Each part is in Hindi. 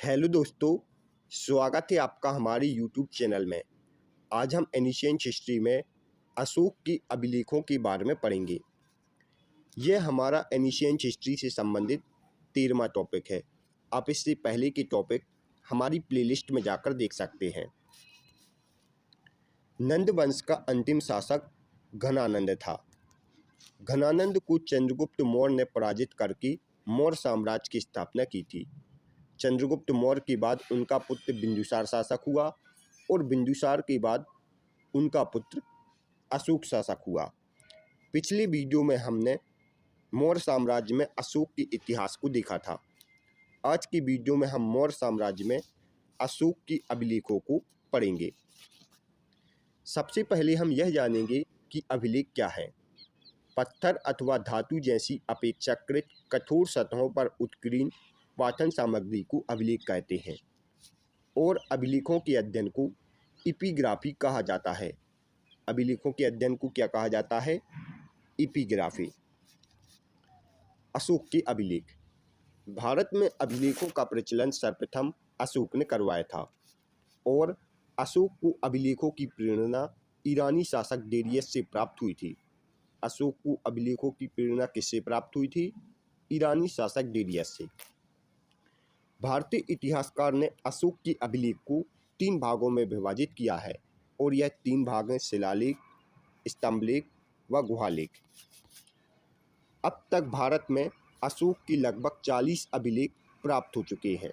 हेलो दोस्तों, स्वागत है आपका हमारे यूट्यूब चैनल में। आज हम एंशिएंट हिस्ट्री में अशोक की अभिलेखों के बारे में पढ़ेंगे। यह हमारा एंशिएंट हिस्ट्री से संबंधित 13वां टॉपिक है। आप इससे पहले के टॉपिक हमारी प्लेलिस्ट में जाकर देख सकते हैं। नंद वंश का अंतिम शासक घनानंद था। घनानंद को चंद्रगुप्त मौर्य ने पराजित करके मौर्य साम्राज्य की स्थापना की थी। चंद्रगुप्त मौर्य के बाद उनका पुत्र बिंदुसार शासक हुआ और बिंदुसार के बाद उनका पुत्र अशोक शासक हुआ। पिछले वीडियो में हमने मौर्य साम्राज्य में अशोक के इतिहास को देखा था। आज की वीडियो में हम मौर्य साम्राज्य में अशोक की अभिलेखों को पढ़ेंगे। सबसे पहले हम यह जानेंगे कि अभिलेख क्या है। पत्थर अथवा धातु जैसी अपेक्षाकृत कठोर सतहों पर उत्कीर्ण पाठन सामग्री को अभिलेख कहते हैं और अभिलेखों के अध्ययन को एपिग्राफी कहा जाता है। अभिलेखों के अध्ययन को क्या कहा जाता है? एपिग्राफी। अशोक के अभिलेख। भारत में अभिलेखों का प्रचलन सर्वप्रथम अशोक ने करवाया था और अशोक को अभिलेखों की प्रेरणा ईरानी शासक डेरियस से प्राप्त हुई थी। अशोक को अभिलेखों की प्रेरणा किससे प्राप्त हुई थी? ईरानी शासक डेरियस से। भारतीय इतिहासकार ने अशोक की अभिलेख को 3 भागों में विभाजित किया है और यह 3 भाग हैं: शिलालेख, स्तंभलेख व गुहालेख। अब तक भारत में अशोक की लगभग 40 अभिलेख प्राप्त हो चुके हैं।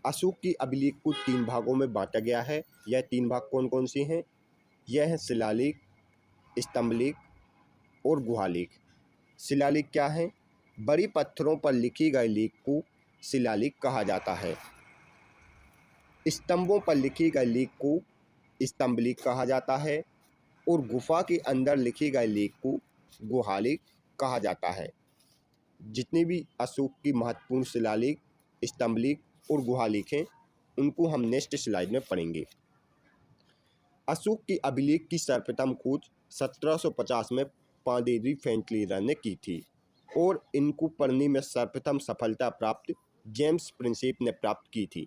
अशोक की अभिलेख को 3 भागों में बांटा गया है। यह 3 भाग कौन कौन से हैं? यह है शिलालेख, स्तंभलेख और गुहालेख। शिलालेख क्या है? बड़े पत्थरों पर लिखे गए लेख को शिलालेख कहा जाता है। स्तंभों पर लिखे गए लेख को स्तंभलेख कहा जाता है और गुफा के अंदर लिखे गए लेख को गुहालेख कहा जाता है। जितने भी अशोक की महत्वपूर्ण शिलालेख, स्तंभलेख और गुहालेख हैं, उनको हम नेक्स्ट स्लाइड में पढ़ेंगे। अशोक की अभिलेख की सर्वप्रथम खोज 1750 में पांडेरी फेंटलीर ने की थी और इनको पढ़ने में सर्वप्रथम सफलता प्राप्त जेम्स प्रिंसेप ने प्राप्त की थी।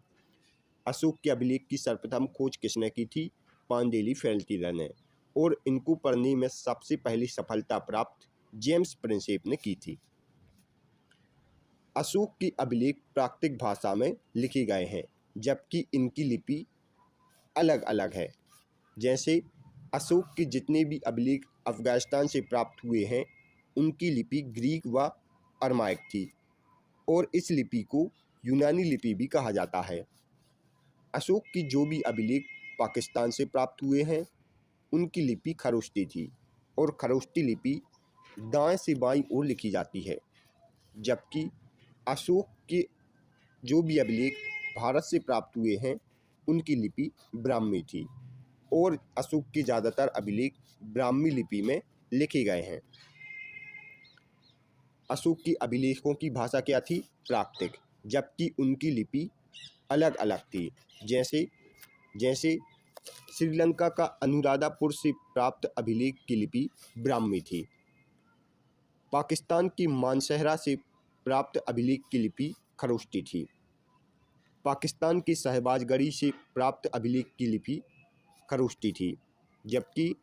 अशोक के अभिलेख की सर्वप्रथम खोज किसने की थी? पांडेली फेंटलीर ने, और इनको पढ़ने में सबसे पहली सफलता प्राप्त जेम्स प्रिंसेप ने की थी। अशोक की अभिलेख प्राकृतिक भाषा में लिखे गए हैं, जबकि इनकी लिपि अलग अलग है। जैसे अशोक के जितने भी अभिलेख अफगानिस्तान से प्राप्त हुए हैं, उनकी लिपि ग्रीक व अरमाइक थी और इस लिपि को यूनानी लिपि भी कहा जाता है। अशोक की जो भी अभिलेख पाकिस्तान से प्राप्त हुए हैं, उनकी लिपि खरोष्टी थी और खरोष्टी लिपि दाएं से बाईं ओर लिखी जाती है, जबकि अशोक के जो भी अभिलेख भारत से प्राप्त हुए हैं, उनकी लिपि ब्राह्मी थी और अशोक की ज़्यादातर अभिलेख ब्राह्मी लिपि में लिखे गए हैं। अशोक की अभिलेखों की भाषा क्या थी? प्राकृतिक, जबकि उनकी लिपि अलग अलग थी। जैसे श्रीलंका का अनुराधापुर से प्राप्त अभिलेख की लिपि ब्राह्मी थी। पाकिस्तान की मानसहरा से प्राप्त अभिलेख की लिपि खरोष्टी थी। पाकिस्तान की शहबाजगढ़ी से प्राप्त अभिलेख की लिपि खरोष्टी थी, जबकि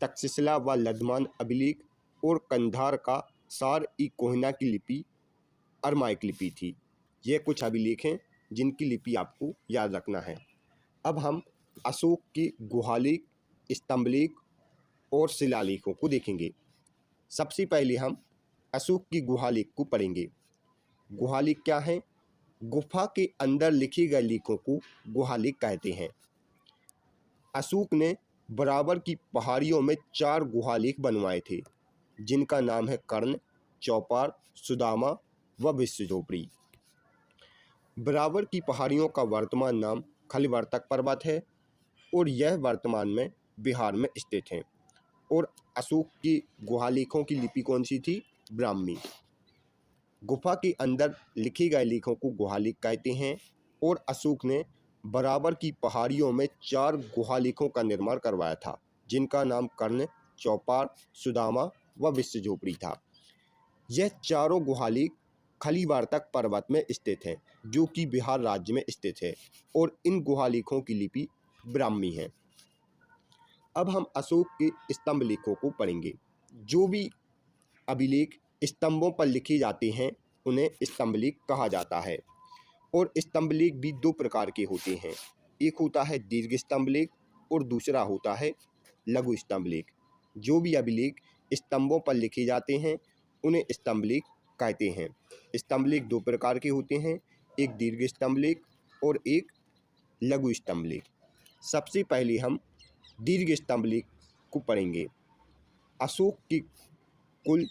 तक्षशिला व लद्दामान अभिलेख और कंधार का सार ई कोहिना की लिपि अरमाइक लिपि थी। ये कुछ अभिलेख हैं जिनकी लिपि आपको याद रखना है। अब हम अशोक के गुहालेख, स्तंभलेख और शिलालेखों को देखेंगे। सबसे पहले हम अशोक की गुहालेख को पढ़ेंगे। गुहालेख क्या है? गुफा के अंदर लिखे गए लेखों को गुहालेख कहते हैं। अशोक ने बराबर की पहाड़ियों में 4 गुहालेख बनवाए थे, जिनका नाम है कर्ण, चौपार, सुदामा व विश्वझोपड़ी। बराबर की पहाड़ियों का वर्तमान नाम खलवर्तक पर्वत है और यह वर्तमान में बिहार में स्थित है। और अशोक की गुहालेखों की लिपि कौन सी थी? ब्राह्मी। गुफा के अंदर लिखे गए लेखों को गुहालेख कहते हैं और अशोक ने बराबर की पहाड़ियों में 4 गुहालेखों का निर्माण करवाया था, जिनका नाम कर्ण, चौपार, सुदामा व विश्वझोपड़ी था। यह चारों गुहालेख खलीवार्तक पर्वत में स्थित हैं, जो कि बिहार राज्य में स्थित है, और इन गुहालेखों की लिपि ब्राह्मी है। अब हम अशोक के स्तंभ लेखों को पढ़ेंगे। जो भी अभिलेख स्तंभों पर लिखे जाते हैं उन्हें स्तंभ लेख कहा जाता है। और स्तंभ लेख भी दो प्रकार के होते हैं, एक होता है दीर्घ स्तंभ लेख और दूसरा होता है लघु स्तंभ लेख। जो भी अभिलेख स्तंभों पर लिखे जाते हैं उन्हें स्तंभ लेख कहते हैं। स्तंभ लेख दो प्रकार के होते हैं, एक दीर्घ स्तंभ लेख और एक लघु स्तंभ लेख। सबसे पहले हम दीर्घ स्तंभ लेख को पढ़ेंगे। अशोक की कुल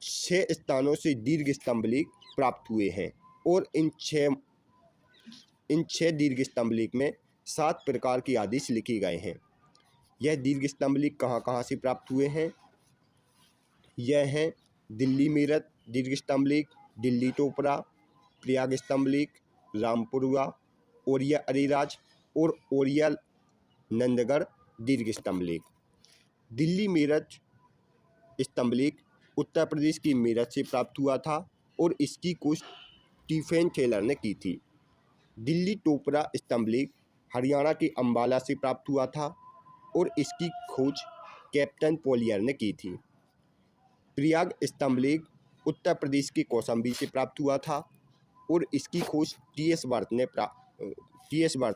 6 स्थानों से दीर्घ स्तंभ लेख प्राप्त हुए हैं, और इन छह दीर्घ स्तंभ लेख में 7 प्रकार के आदेश लिखे गए हैं। यह दीर्घ स्तंभ लेख कहाँ कहाँ से प्राप्त हुए हैं? यह हैं दिल्ली मेरठ दीर्घ स्तंभ लेख, दिल्ली टोपरा, प्रयाग स्तंभ लेख, रामपुरवा, ओरिया अरेराज और ओरिया नंदगढ़ दीर्घ स्तंभ लेख। दिल्ली मेरठ स्तंभ लेख उत्तर प्रदेश की मेरठ से प्राप्त हुआ था और इसकी खोज स्टीफेन टेलर ने की थी। दिल्ली टोपरा स्तंभ लेख हरियाणा के अंबाला से प्राप्त हुआ था और इसकी खोज कैप्टन पोलियर ने की थी। प्रयाग स्तंभ लेख उत्तर प्रदेश के कौशाम्बी से प्राप्त हुआ था और इसकी खोज टी.एस. वर्थ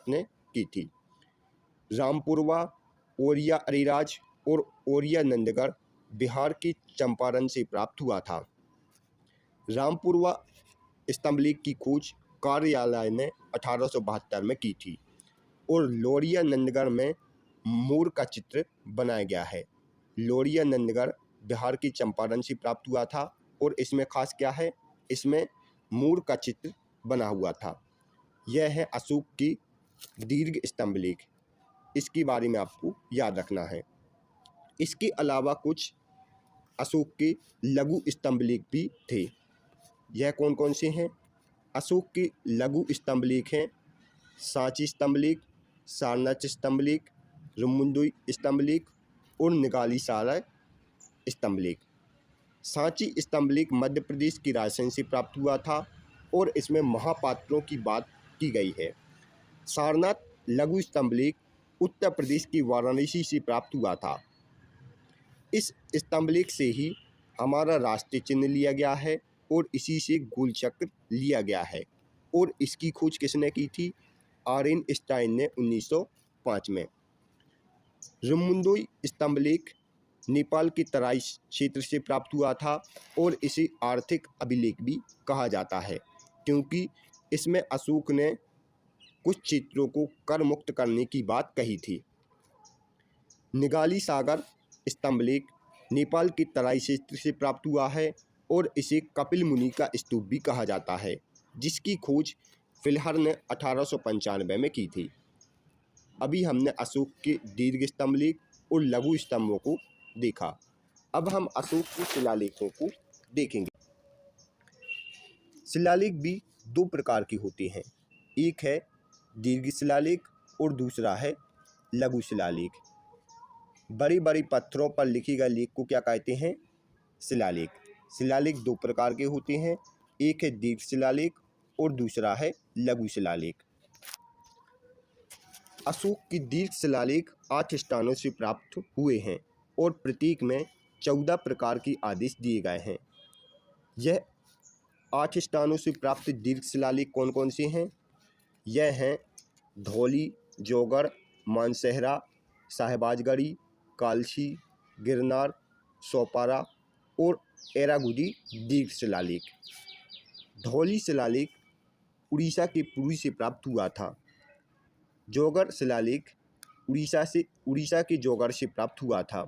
ने की थी। रामपुरवा, ओरिया अरेराज और ओरिया नंदगढ़ बिहार के चंपारण से प्राप्त हुआ था। रामपुरवा स्तंभ लेख की खोज कार्यालय ने 1872 में की थी और लोरिया नंदगढ़ में मोर का चित्र बनाया गया है। लोरिया नंदगढ़ बिहार की चंपारण से प्राप्त हुआ था और इसमें खास क्या है, इसमें मोर का चित्र बना हुआ था। यह है अशोक की दीर्घ स्तंभ लेख, इसके बारे में आपको याद रखना है। इसके अलावा कुछ अशोक के लघु स्तंभ लेख भी थे। यह कौन कौन से हैं? अशोक के लघु स्तंभ लेख हैं सांची स्तंभ लेख, सारनाथ स्तंभ लेख, रुमुंदुई स्तंभ लेख और निगाली स्तंभ लेख। सांची स्तंभ लेख मध्य प्रदेश की रायसेन से प्राप्त हुआ था और इसमें महापात्रों की बात की गई है। सारनाथ लघु स्तंभ लेख उत्तर प्रदेश की वाराणसी से प्राप्त हुआ था। इस स्तंभ लेख से ही हमारा राष्ट्रीय चिन्ह लिया गया है और इसी से गोल चक्र लिया गया है और इसकी खोज किसने की थी? आर्यन स्टाइन ने 1905 में। रुमुंदुई स्तंभ लेख नेपाल के तराई क्षेत्र से प्राप्त हुआ था और इसे आर्थिक अभिलेख भी कहा जाता है क्योंकि इसमें अशोक ने कुछ क्षेत्रों को कर मुक्त करने की बात कही थी। निगाली सागर स्तंभ लेख नेपाल के तराई क्षेत्र से प्राप्त हुआ है और इसे कपिल मुनि का स्तूप भी कहा जाता है, जिसकी खोज फिलहर ने 1895 में की थी। अभी हमने अशोक के दीर्घ स्तंभ लेख और लघु स्तंभों को देखा। अब हम अशोक के शिलालेखों को देखेंगे। शिलालेख भी दो प्रकार की होती हैं, एक है दीर्घ शिलालेख और दूसरा है लघु शिलालेख। बड़े बड़े पत्थरों पर लिखे गए लेख को क्या कहते हैं? शिलालेख। शिलालेख दो प्रकार के होते हैं, एक है दीर्घ शिलालेख और दूसरा है लघु शिलालेख। अशोक की दीर्घ शिलालेख 8 स्थानों से प्राप्त हुए हैं और प्रत्येक में 14 प्रकार के आदेश दिए गए हैं। यह 8 स्थानों से प्राप्त दीर्घ शिलालेख कौन कौन से हैं? यह हैं धौली, जौगढ़, मानसेहरा, साहिबाजगढ़ी, कालसी, गिरनार, सोपारा और एरागुडी दीर्घ शिलालेख। धौली शिलालेख उड़ीसा के पुरी से प्राप्त हुआ था। जौगढ़ शिलालेख उड़ीसा के जौगढ़ से प्राप्त हुआ था।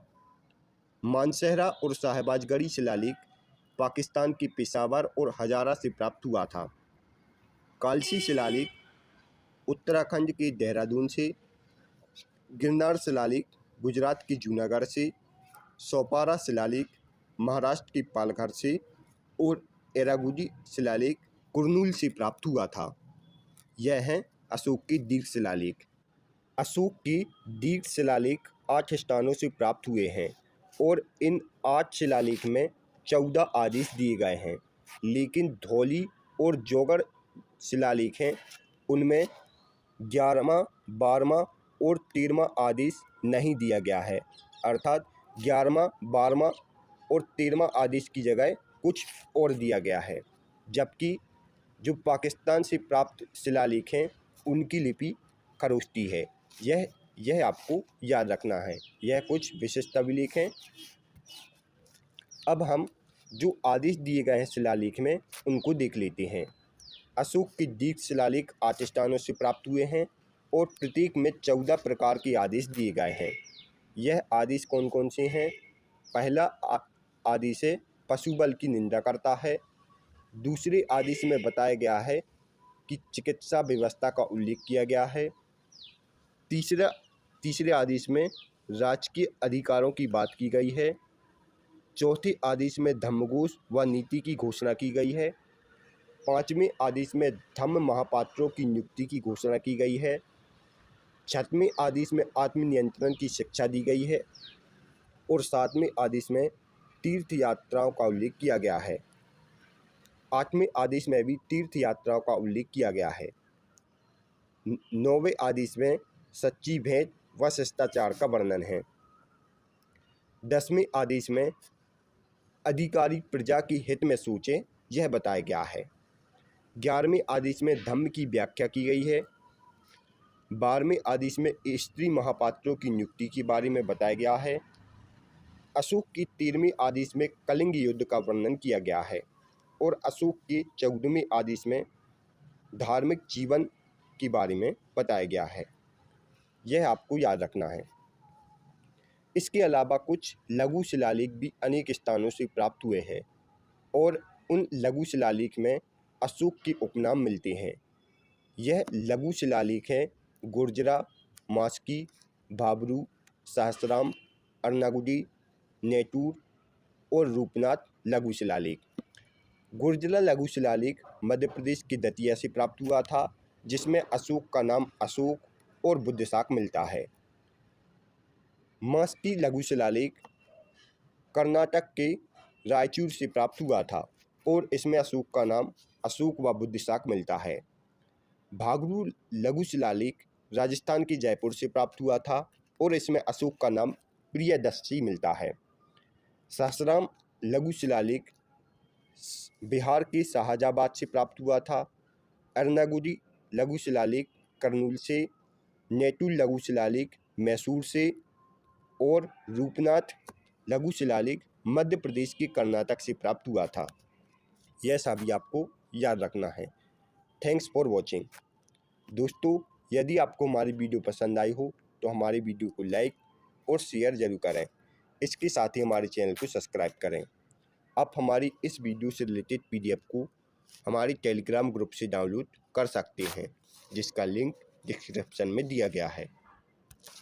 मानसेहरा और साहिबाजगढ़ी शिलालेख पाकिस्तान के पेशावर और हजारा से प्राप्त हुआ था। कालसी शिलालेख उत्तराखंड के देहरादून से, गिरनार शिलालेख गुजरात के जूनागढ़ से, सोपारा शिलालेख महाराष्ट्र के पालघर से और एरागुडी शिलालेख कुर्नूल से प्राप्त हुआ था। यह है अशोक के दीर्घ शिलालेख। अशोक के दीर्घ शिलालेख 8 स्थानों से प्राप्त हुए हैं और इन 8 शिलालेख में 14 आदेश दिए गए हैं। लेकिन धौली और जौगड़ शिलालेख हैं उनमें 11वां, 12वां और 13वां आदेश नहीं दिया गया है। अर्थात 11वां, 12वां और 13वां आदेश की जगह कुछ और दिया गया है। जबकि जो पाकिस्तान से प्राप्त शिलालेख हैं उनकी लिपि खरोष्टी है। यह आपको याद रखना है। यह कुछ विशिष्ट अभिलेख हैं। अब हम जो आदेश दिए गए हैं शिलालेख में उनको देख लेते हैं। अशोक के दीर्घ शिलालेख 8 स्थानों से प्राप्त हुए हैं और प्रत्येक में 14 प्रकार के आदेश दिए गए हैं। यह आदेश कौन कौन से हैं? पहला आदेश है पशुबल की निंदा करता है। दूसरे आदेश में बताया गया है कि चिकित्सा व्यवस्था का उल्लेख किया गया है। तीसरे आदेश में राजकीय अधिकारों की बात की गई है। चौथे आदेश में धम्मघोष व नीति की घोषणा की गई है। पाँचवें आदेश में धम्म महापात्रों की नियुक्ति की घोषणा की गई है। छठवें आदेश में आत्मनियंत्रण की शिक्षा दी गई है और सातवें आदेश में तीर्थ यात्राओं का उल्लेख किया गया है। आठवें आदेश में भी तीर्थ यात्राओं का उल्लेख किया गया है। नौवें आदेश में सच्ची भेंट व शिष्टाचार का वर्णन है। 10वें आदेश में अधिकारी प्रजा की हित में सोचे यह बताया गया है। 11वें आदेश में धम्म की व्याख्या की गई है। 12वें आदेश में स्त्री महापात्रों की नियुक्ति के बारे में बताया गया है। अशोक के 13वें आदेश में कलिंग युद्ध का वर्णन किया गया है और अशोक के 14वें आदेश में धार्मिक जीवन के बारे में बताया गया है। यह आपको याद रखना है। इसके अलावा कुछ लघु शिलालेख भी अनेक स्थानों से प्राप्त हुए हैं और उन लघु शिलालेख में अशोक के उपनाम मिलते हैं। यह लघु शिलालेख हैं गुर्जरा, मास्की, भाबरू, सहसराम, अर्नागुडी, नेटूर और रूपनाथ लघु शिलालेख। गुर्जरा लघु शिलालेख मध्य प्रदेश के दतिया से प्राप्त हुआ था, जिसमें अशोक का नाम अशोक और बुद्धशाक मिलता है। मास्की लघु शिलालेख कर्नाटक के रायचूर से प्राप्त हुआ था और इसमें अशोक का नाम अशोक व बुद्धशाक मिलता है। भागरू लघु शिलालेख राजस्थान के जयपुर से प्राप्त हुआ था और इसमें अशोक का नाम प्रियदर्शी मिलता है। सहसराम लघु शिलालेख बिहार के शाहजाबाद से प्राप्त हुआ था। अर्नागुडी लघु शिलालेख करनूल से, नेटूर लघु शिलालेख मैसूर से और रूपनाथ लघु शिलालेख मध्य प्रदेश के कर्नाटक से प्राप्त हुआ था। यह सभी आपको याद रखना है। Thanks for watching. दोस्तों, यदि आपको हमारी वीडियो पसंद आई हो तो हमारी वीडियो को लाइक और शेयर ज़रूर करें। इसके साथ ही हमारे चैनल को सब्सक्राइब करें। आप हमारी इस वीडियो से रिलेटेड PDF को हमारे टेलीग्राम ग्रुप से डाउनलोड कर सकते हैं, जिसका लिंक डिस्क्रिप्शन में दिया गया है।